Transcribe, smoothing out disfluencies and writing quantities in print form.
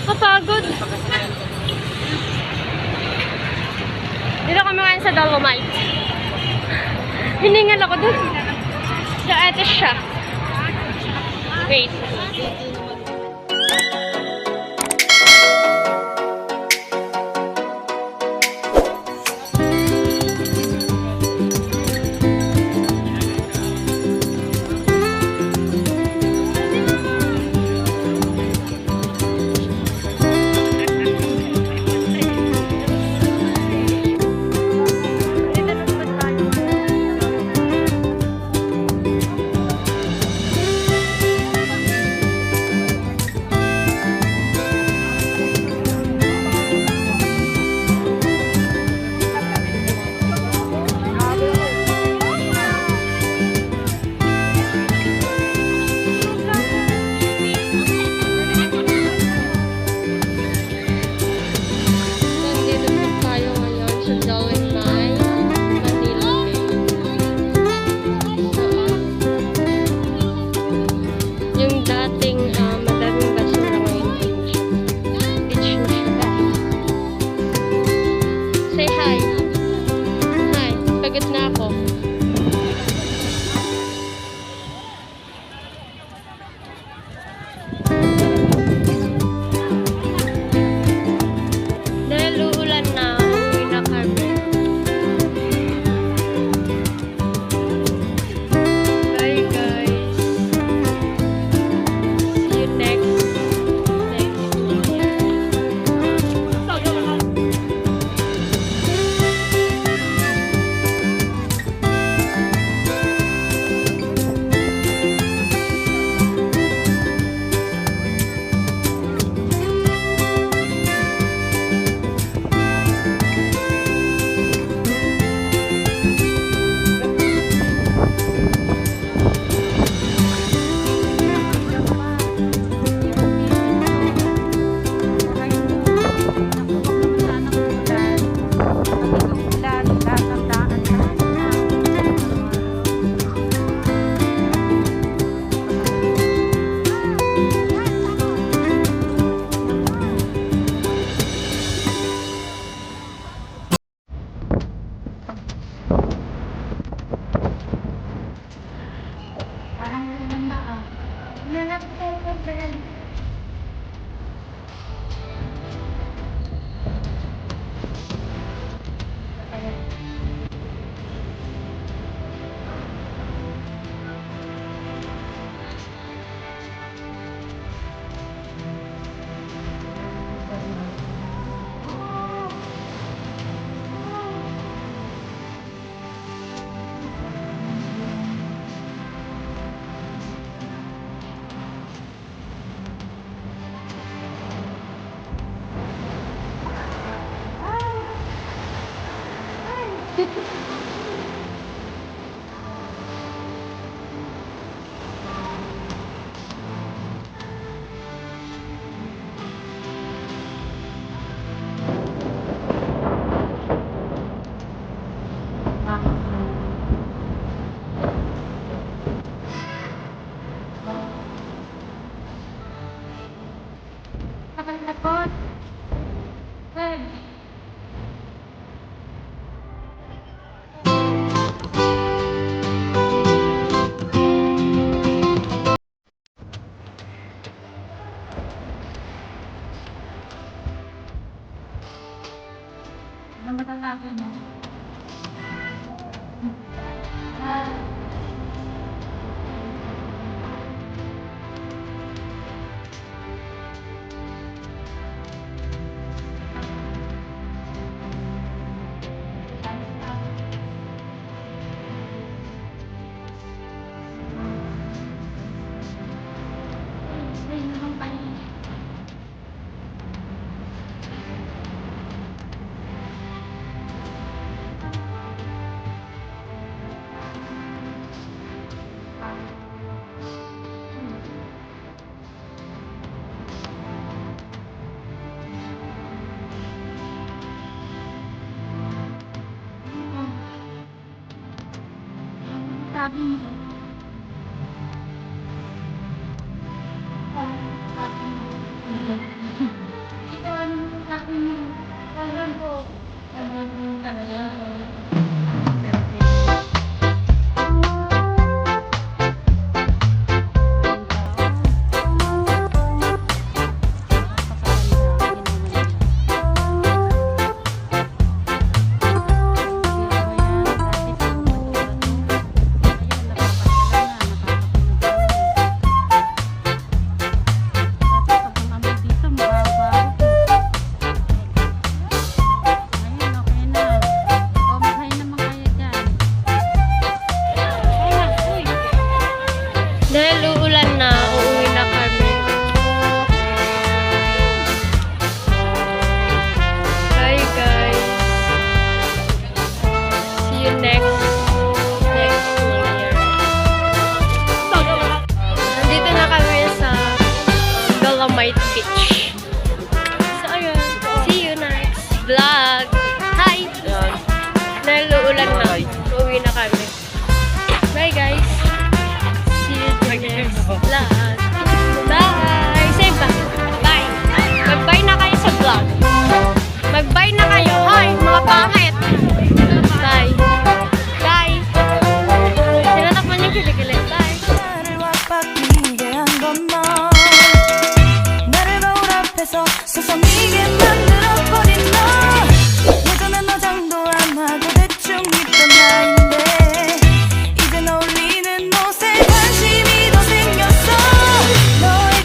Kapagod. Dito kami ngayon sa Dolomite. Hiningal ako dun. Sa ate siya. Wait. Sabi mo. Dahil uulan na, uuwi na kami. Bye guys. See you next year. Nandito na kami sa Dolomite Beach. So ayun, see you next vlog. Hi! Dahil uulan na, uuwi na kami. Bye guys. Next vlog. Bye! Say bye. Bye. Mag-bye na kayo sa vlog. Mag-bye na kayo. Hoy, mga pangit. Bye. Bye. Tinatakpan yung kilikili. Bye. 나를 거울 앞에서 서성이게 만든